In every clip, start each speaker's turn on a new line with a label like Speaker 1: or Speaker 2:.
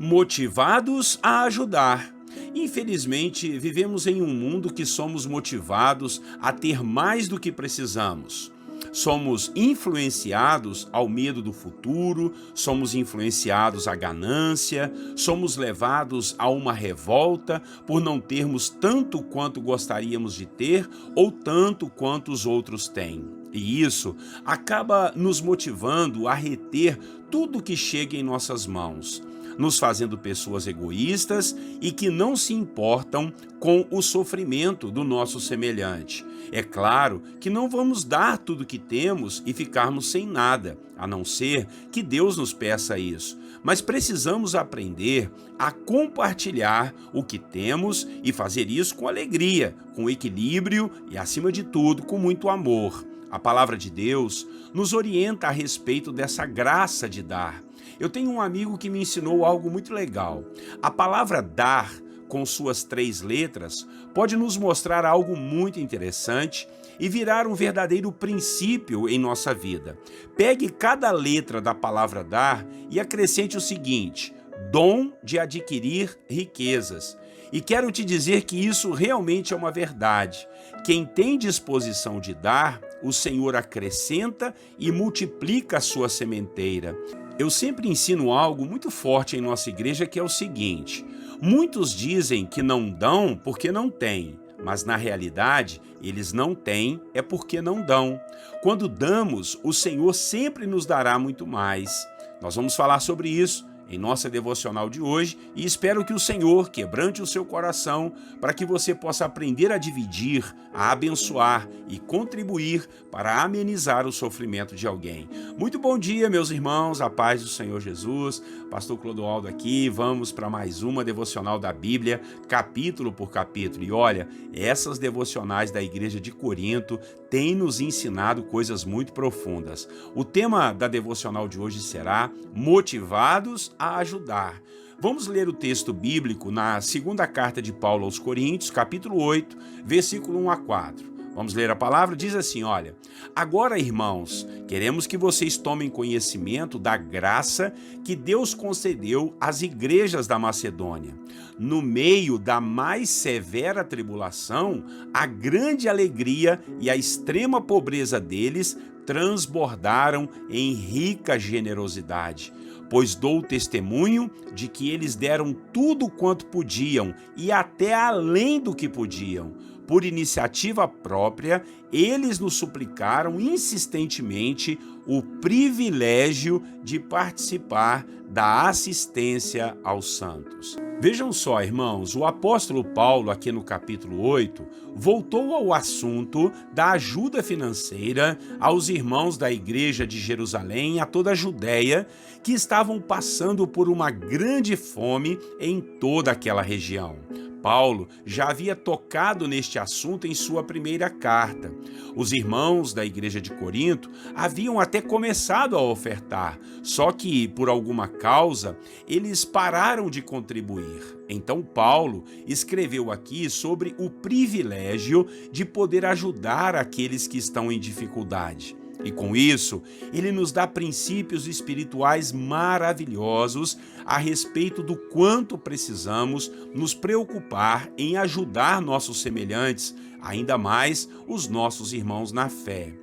Speaker 1: Motivados a ajudar. Infelizmente, vivemos em um mundo que somos motivados a ter mais do que precisamos. Somos influenciados ao medo do futuro, somos influenciados à ganância, somos levados a uma revolta por não termos tanto quanto gostaríamos de ter ou tanto quanto os outros têm. E isso acaba nos motivando a reter tudo que chega em nossas mãos, nos fazendo pessoas egoístas e que não se importam com o sofrimento do nosso semelhante. É claro que não vamos dar tudo que temos e ficarmos sem nada, a não ser que Deus nos peça isso. Mas precisamos aprender a compartilhar o que temos e fazer isso com alegria, com equilíbrio e, acima de tudo, com muito amor. A palavra de Deus nos orienta a respeito dessa graça de dar. Eu tenho um amigo que me ensinou algo muito legal. A palavra dar, com suas 3 letras, pode nos mostrar algo muito interessante e virar um verdadeiro princípio em nossa vida. Pegue cada letra da palavra dar e acrescente o seguinte: dom de adquirir riquezas. E quero te dizer que isso realmente é uma verdade. Quem tem disposição de dar, o Senhor acrescenta e multiplica a sua sementeira. Eu sempre ensino algo muito forte em nossa igreja, que é o seguinte: muitos dizem que não dão porque não têm, mas na realidade eles não têm é porque não dão. Quando damos, o Senhor sempre nos dará muito mais. Nós vamos falar sobre isso em nossa devocional de hoje e espero que o Senhor quebrante o seu coração para que você possa aprender a dividir, a abençoar e contribuir para amenizar o sofrimento de alguém. Muito bom dia, meus irmãos, a paz do Senhor Jesus. Pastor Clodoaldo aqui, vamos para mais uma devocional da Bíblia, capítulo por capítulo. E olha, essas devocionais da Igreja de Corinto têm nos ensinado coisas muito profundas. O tema da devocional de hoje será Motivados a ajudar. Vamos ler o texto bíblico na segunda carta de Paulo aos Coríntios, capítulo 8, versículo 1 a 4. Vamos ler a palavra? Diz assim, olha: agora, irmãos, queremos que vocês tomem conhecimento da graça que Deus concedeu às igrejas da Macedônia. No meio da mais severa tribulação, a grande alegria e a extrema pobreza deles transbordaram em rica generosidade. Pois dou testemunho de que eles deram tudo quanto podiam e até além do que podiam. Por iniciativa própria, eles nos suplicaram insistentemente o privilégio de participar da assistência aos santos. Vejam só, irmãos, o apóstolo Paulo, aqui no capítulo 8, voltou ao assunto da ajuda financeira aos irmãos da igreja de Jerusalém e a toda a Judéia, que estavam passando por uma grande fome em toda aquela região. Paulo já havia tocado neste assunto em sua primeira carta. Os irmãos da igreja de Corinto haviam até começado a ofertar, só que, por alguma causa, eles pararam de contribuir. Então Paulo escreveu aqui sobre o privilégio de poder ajudar aqueles que estão em dificuldade. E com isso, ele nos dá princípios espirituais maravilhosos a respeito do quanto precisamos nos preocupar em ajudar nossos semelhantes, ainda mais os nossos irmãos na fé.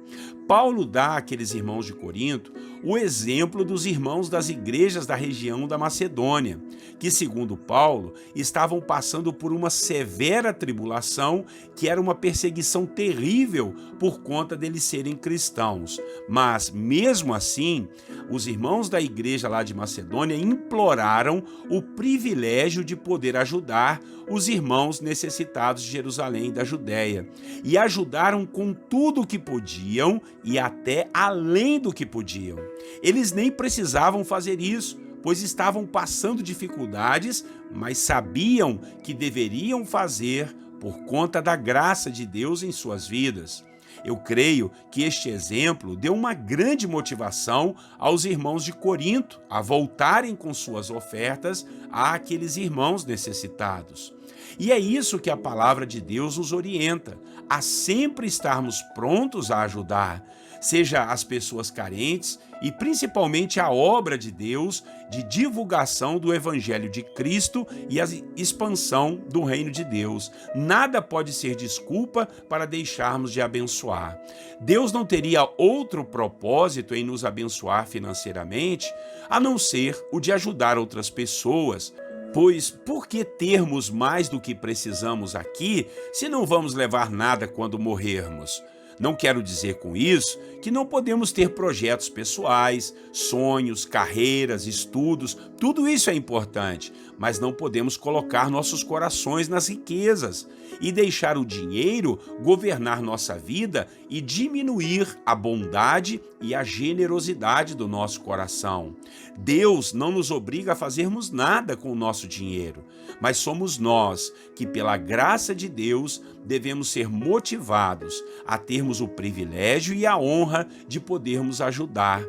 Speaker 1: Paulo dá àqueles irmãos de Corinto o exemplo dos irmãos das igrejas da região da Macedônia, que, segundo Paulo, estavam passando por uma severa tribulação, que era uma perseguição terrível por conta deles serem cristãos. Mas, mesmo assim, os irmãos da igreja lá de Macedônia imploraram o privilégio de poder ajudar os irmãos necessitados de Jerusalém e da Judéia, e ajudaram com tudo o que podiam e até além do que podiam. Eles nem precisavam fazer isso, pois estavam passando dificuldades, mas sabiam que deveriam fazer por conta da graça de Deus em suas vidas. Eu creio que este exemplo deu uma grande motivação aos irmãos de Corinto a voltarem com suas ofertas àqueles irmãos necessitados. E é isso que a palavra de Deus nos orienta, a sempre estarmos prontos a ajudar. seja as pessoas carentes e principalmente a obra de Deus de divulgação do Evangelho de Cristo e a expansão do reino de Deus. Nada pode ser desculpa para deixarmos de abençoar. Deus não teria outro propósito em nos abençoar financeiramente a não ser o de ajudar outras pessoas. Pois por que termos mais do que precisamos aqui se não vamos levar nada quando morrermos? Não quero dizer com isso que não podemos ter projetos pessoais, sonhos, carreiras, estudos, tudo isso é importante, mas não podemos colocar nossos corações nas riquezas e deixar o dinheiro governar nossa vida e diminuir a bondade e a generosidade do nosso coração. Deus não nos obriga a fazermos nada com o nosso dinheiro, mas somos nós que, pela graça de Deus, devemos ser motivados a termos o privilégio e a honra de podermos ajudar.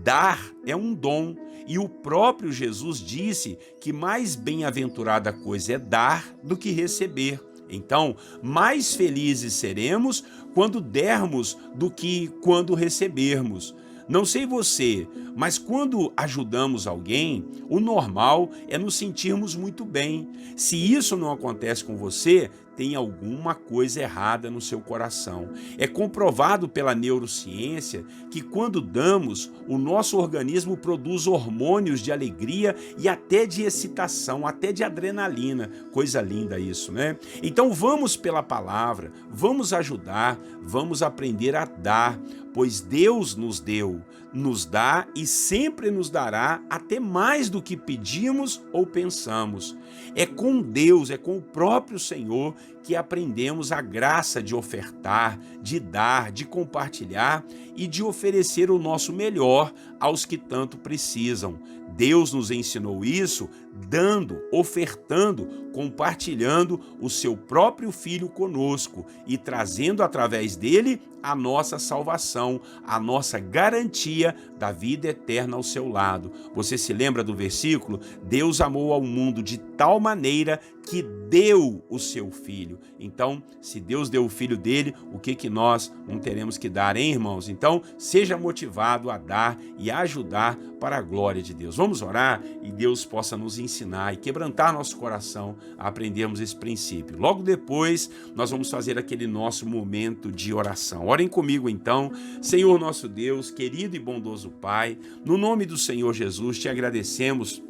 Speaker 1: Dar é um dom, e o próprio Jesus disse que mais bem-aventurada coisa é dar do que receber. Então, mais felizes seremos quando dermos do que quando recebermos. Não sei você, mas quando ajudamos alguém, o normal é nos sentirmos muito bem. Se isso não acontece com você, tem alguma coisa errada no seu coração. É comprovado pela neurociência que quando damos, o nosso organismo produz hormônios de alegria e até de excitação, até de adrenalina. Coisa linda isso, né? Então vamos pela palavra, vamos ajudar, vamos aprender a dar, pois Deus nos deu, nos dá e sempre nos dará até mais do que pedimos ou pensamos. É com Deus, é com o próprio Senhor que aprendemos a graça de ofertar, de dar, de compartilhar e de oferecer o nosso melhor aos que tanto precisam. Deus nos ensinou isso dando, ofertando, compartilhando o seu próprio Filho conosco e trazendo através dele a nossa salvação, a nossa garantia da vida eterna ao seu lado. Você se lembra do versículo? Deus amou ao mundo de tal maneira que deu o seu Filho. Então, se Deus deu o Filho dele, o que nós não teremos que dar, hein, irmãos? Então, seja motivado a dar e a ajudar para a glória de Deus. Vamos orar e Deus possa nos ensinar e quebrantar nosso coração a aprendermos esse princípio. Logo depois, nós vamos fazer aquele nosso momento de oração. Orem comigo então. Senhor nosso Deus, querido e bondoso Pai, no nome do Senhor Jesus, te agradecemos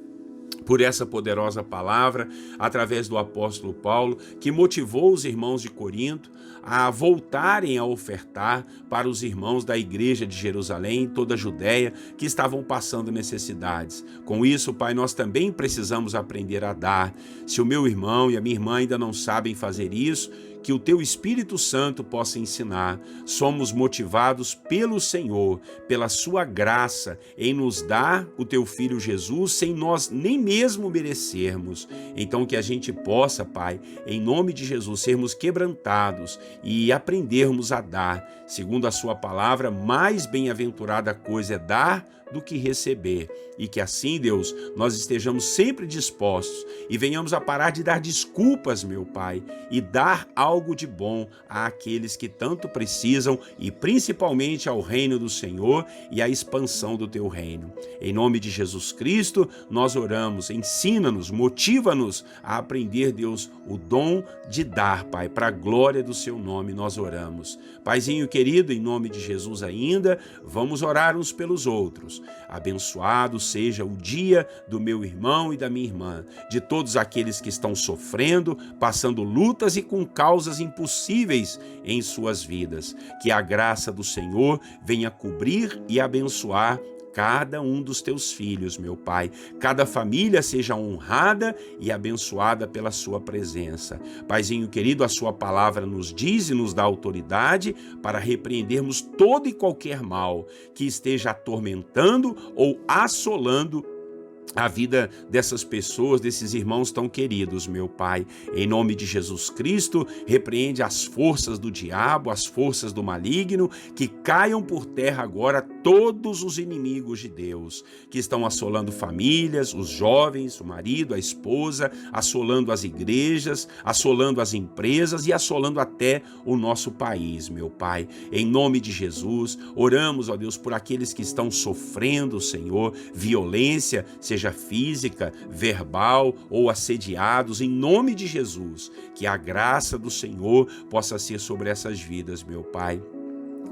Speaker 1: por essa poderosa palavra, através do apóstolo Paulo, que motivou os irmãos de Corinto a voltarem a ofertar para os irmãos da igreja de Jerusalém, em toda a Judéia, que estavam passando necessidades. Com isso, Pai, nós também precisamos aprender a dar. Se o meu irmão e a minha irmã ainda não sabem fazer isso, que o Teu Espírito Santo possa ensinar. Somos motivados pelo Senhor, pela Sua graça, em nos dar o Teu Filho Jesus, sem nós nem mesmo merecermos. Então que a gente possa, Pai, em nome de Jesus, sermos quebrantados e aprendermos a dar. Segundo a Sua palavra, mais bem-aventurada coisa é dar do que receber. E que assim, Deus, nós estejamos sempre dispostos e venhamos a parar de dar desculpas, meu Pai, e dar algo de bom àqueles que tanto precisam e principalmente ao reino do Senhor e à expansão do Teu reino. Em nome de Jesus Cristo, nós oramos, ensina-nos, motiva-nos a aprender, Deus, o dom de dar, Pai, para a glória do Seu nome nós oramos. Paizinho querido, em nome de Jesus ainda, vamos orar uns pelos outros. Abençoado seja o dia do meu irmão e da minha irmã, de todos aqueles que estão sofrendo, passando lutas e com causas impossíveis em suas vidas. Que a graça do Senhor venha cobrir e abençoar cada um dos Teus filhos, meu Pai. Cada família seja honrada e abençoada pela Sua presença. Paizinho querido, a Sua palavra nos diz e nos dá autoridade para repreendermos todo e qualquer mal que esteja atormentando ou assolando a vida dessas pessoas, desses irmãos tão queridos, meu Pai. Em nome de Jesus Cristo, repreende as forças do diabo, as forças do maligno, que caiam por terra agora todos os inimigos de Deus, que estão assolando famílias, os jovens, o marido, a esposa, assolando as igrejas, assolando as empresas e assolando até o nosso país, meu Pai. Em nome de Jesus, oramos, ó Deus, por aqueles que estão sofrendo, Senhor, violência, seja física, verbal ou assediados, em nome de Jesus, que a graça do Senhor possa ser sobre essas vidas, meu Pai.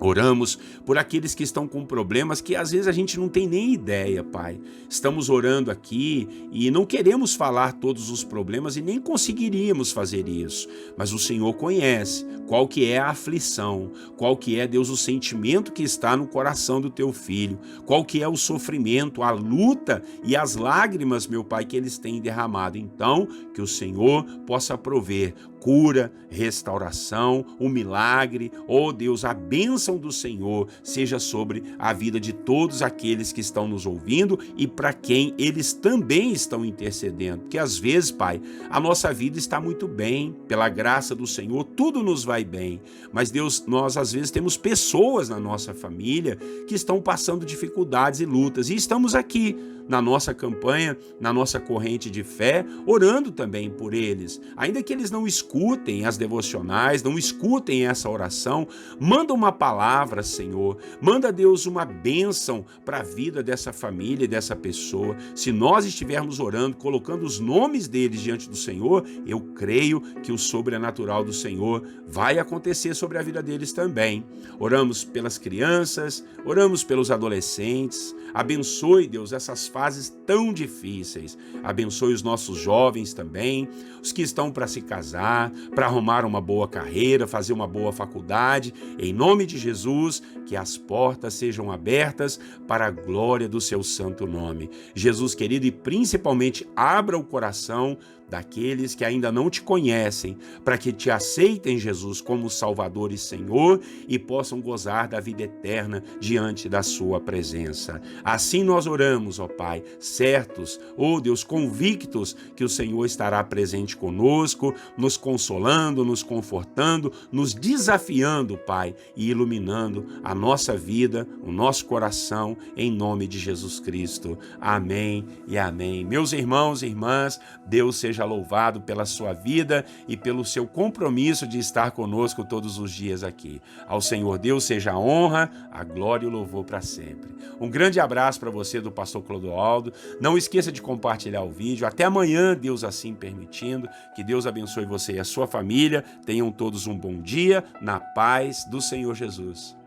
Speaker 1: Oramos por aqueles que estão com problemas que às vezes a gente não tem nem ideia, Pai. Estamos orando aqui e não queremos falar todos os problemas e nem conseguiríamos fazer isso. Mas o Senhor conhece qual que é a aflição, qual que é, Deus, o sentimento que está no coração do teu filho, qual que é o sofrimento, a luta e as lágrimas, meu Pai, que eles têm derramado. Então, que o Senhor possa prover cura, restauração, um milagre, ó Deus, a bênção do Senhor seja sobre a vida de todos aqueles que estão nos ouvindo e para quem eles também estão intercedendo, porque às vezes, Pai, a nossa vida está muito bem, pela graça do Senhor, tudo nos vai bem, mas Deus, nós às vezes temos pessoas na nossa família que estão passando dificuldades e lutas e estamos aqui na nossa campanha, na nossa corrente de fé, orando também por eles, ainda que eles não escutem as devocionais, não escutem essa oração, manda uma palavra, Senhor, manda, Deus, uma bênção para a vida dessa família e dessa pessoa. Se nós estivermos orando, colocando os nomes deles diante do Senhor, eu creio que o sobrenatural do Senhor vai acontecer sobre a vida deles também. Oramos pelas crianças, oramos pelos adolescentes, abençoe, Deus, essas fases tão difíceis. Abençoe os nossos jovens também, os que estão para se casar, para arrumar uma boa carreira, fazer uma boa faculdade. Em nome de Jesus, que as portas sejam abertas para a glória do seu santo nome. Jesus querido, e principalmente abra o coração daqueles que ainda não te conhecem, para que te aceitem, Jesus, como Salvador e Senhor e possam gozar da vida eterna diante da sua presença. Assim nós oramos, ó Pai, certos, ó Deus, convictos que o Senhor estará presente conosco, nos consolando, nos confortando, nos desafiando, Pai, e iluminando a nossa vida, o nosso coração, em nome de Jesus Cristo. Amém e amém. Meus irmãos e irmãs, Deus seja louvado pela sua vida e pelo seu compromisso de estar conosco todos os dias aqui. Ao Senhor Deus seja a honra, a glória e o louvor para sempre. Um grande abraço para você do pastor Clodoaldo. Não esqueça de compartilhar o vídeo. Até amanhã, Deus assim permitindo. Que Deus abençoe você e a sua família. Tenham todos um bom dia na paz do Senhor Jesus.